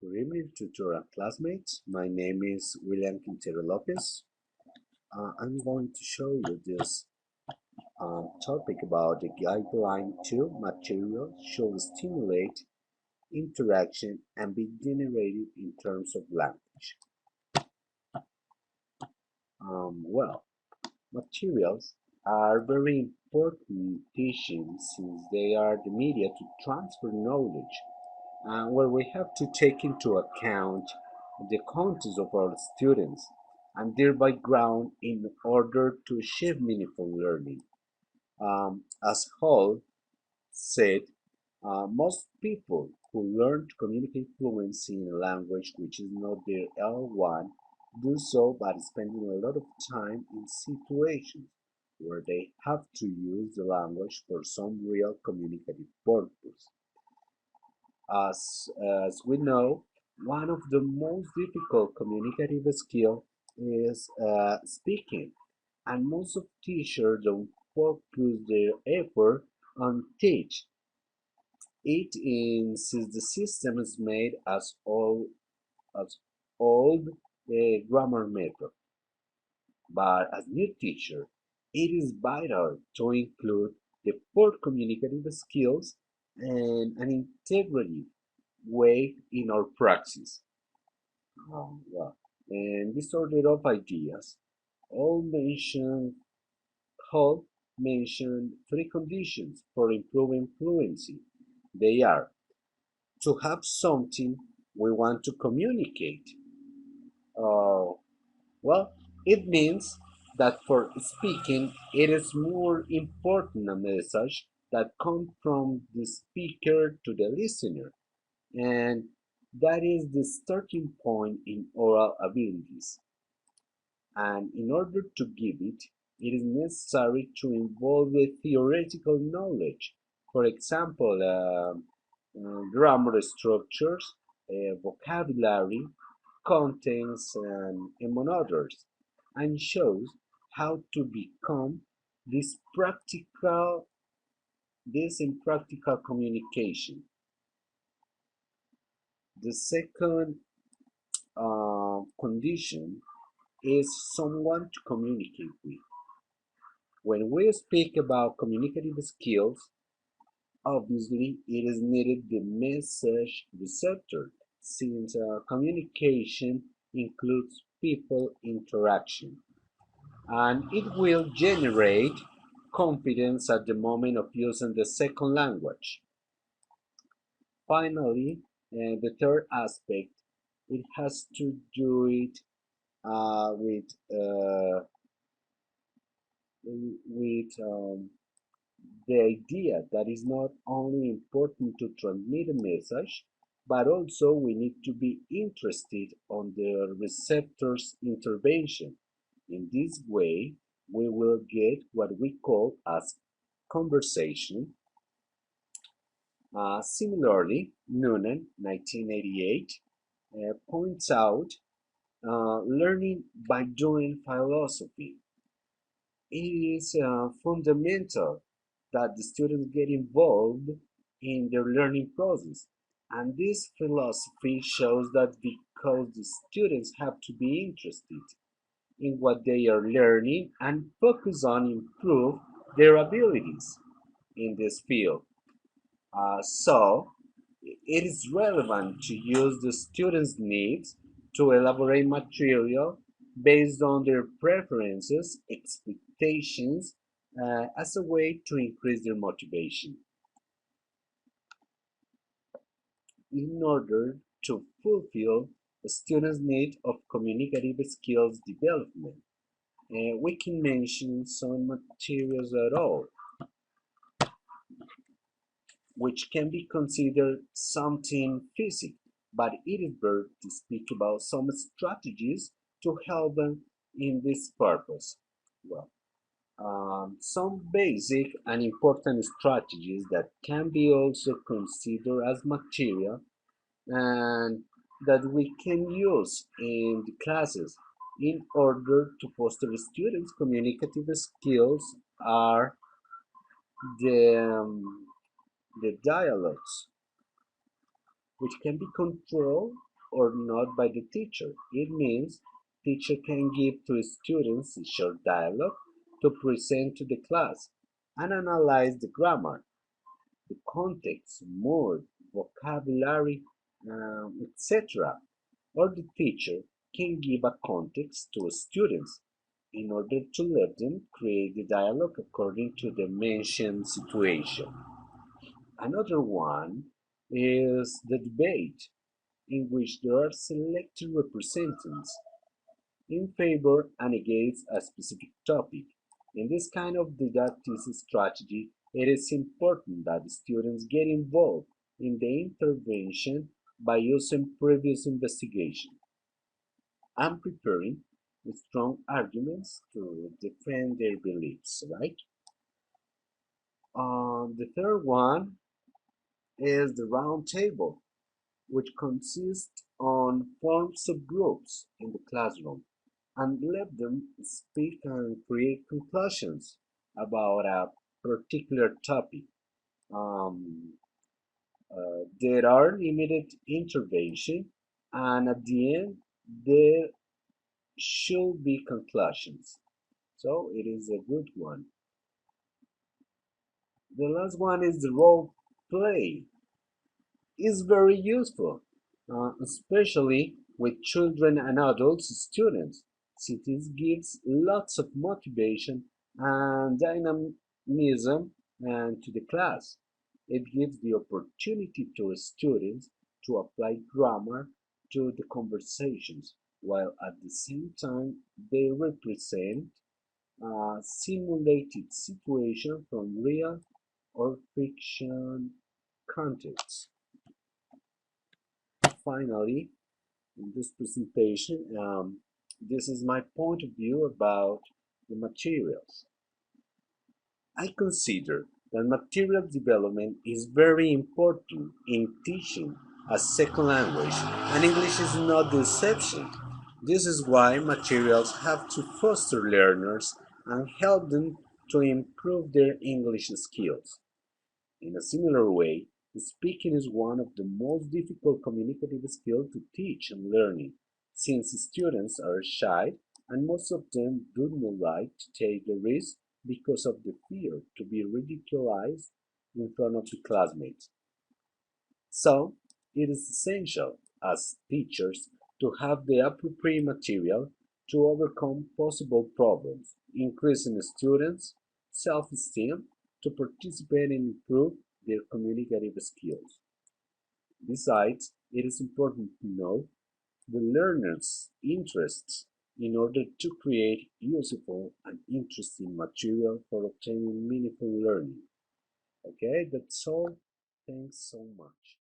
Good evening, tutor and classmates. My name is William Quintero Lopez. I'm going to show you this topic about the Guideline 2 material should stimulate interaction and be generated in terms of language. Well, materials are very important teaching since they are the media to transfer knowledge where we have to take into account the contents of our students and their background in order to achieve meaningful learning. As Hall said, most people who learn to communicate fluency in a language which is not their L1 do so by spending a lot of time in situations where they have to use the language for some real communicative purpose. As we know, one of the most difficult communicative skills is speaking, and most of teachers don't focus their effort on teach it in since the system is made as old grammar method. But as new teacher, it is vital to include the four communicative skills and an integrity way in our praxis. Well, and this order of ideas all mention Hall mentioned three conditions for improving fluency. They are to have something we want to communicate. Uh, well, it means that for speaking, it is more important a message that comes from the speaker to the listener, and that is the starting point in oral abilities. And in order to give it, it is necessary to involve the theoretical knowledge. For example, grammar structures, vocabulary, contents, and among others, and shows how to become this practical, this in practical communication. The second condition is someone to communicate with. When we speak about communicative skills, obviously it is needed the message receptor, since communication includes people interaction, and it will generate confidence at the moment of using the second language. Finally, the third aspect, it has to do it with the idea that is not only important to transmit a message, but also we need to be interested on the receptor's intervention. In this way, we will get what we call as conversation. Similarly, Noonan, 1988, points out learning by doing philosophy. It is fundamental that the students get involved in their learning process. And this philosophy shows that because the students have to be interested in what they are learning and focus on improve their abilities in this field. So it is relevant to use the students' needs to elaborate material based on their preferences, expectations, as a way to increase their motivation. In order to fulfill the students' need of communicative skills development, we can mention some materials at all, which can be considered something physical, but it is better to speak about some strategies to help them in this purpose. Well, some basic and important strategies that can be also considered as material and that we can use in the classes in order to foster students' communicative skills are the, the dialogues, which can be controlled or not by the teacher. It means teacher can give to students a short dialogue to present to the class and analyze the grammar, the context, mood, vocabulary, etc. Or the teacher can give a context to students in order to let them create the dialogue according to the mentioned situation. Another one is the debate, in which there are selected representatives in favor and against a specific topic. In this kind of didactic strategy, it is important that the students get involved in the intervention by using previous investigation and preparing strong arguments to defend their beliefs, right? The third one is the round table, which consists on forms of groups in the classroom and let them speak and create conclusions about a particular topic. Um, there are limited intervention, and at the end, there should be conclusions. So it is a good one. The last one is the role play. Is very useful, especially with children and adult students, since it gives lots of motivation and dynamism to the class. It gives the opportunity to students to apply grammar to the conversations, while at the same time they represent a simulated situation from real or fiction contexts. Finally, in this presentation, this is my point of view about the materials. I consider that material development is very important in teaching a second language, and English is not the exception. This is why materials have to foster learners and help them to improve their English skills. In a similar way, speaking is one of the most difficult communicative skills to teach and learning, since students are shy and most of them do not like to take the risk because of the fear to be ridiculed in front of the classmates. So, it is essential as teachers to have the appropriate material to overcome possible problems, increasing students' self-esteem to participate and improve their communicative skills. Besides, it is important to know the learner's interests in order to create useful and interesting material for obtaining meaningful learning. Okay, that's all. Thanks so much.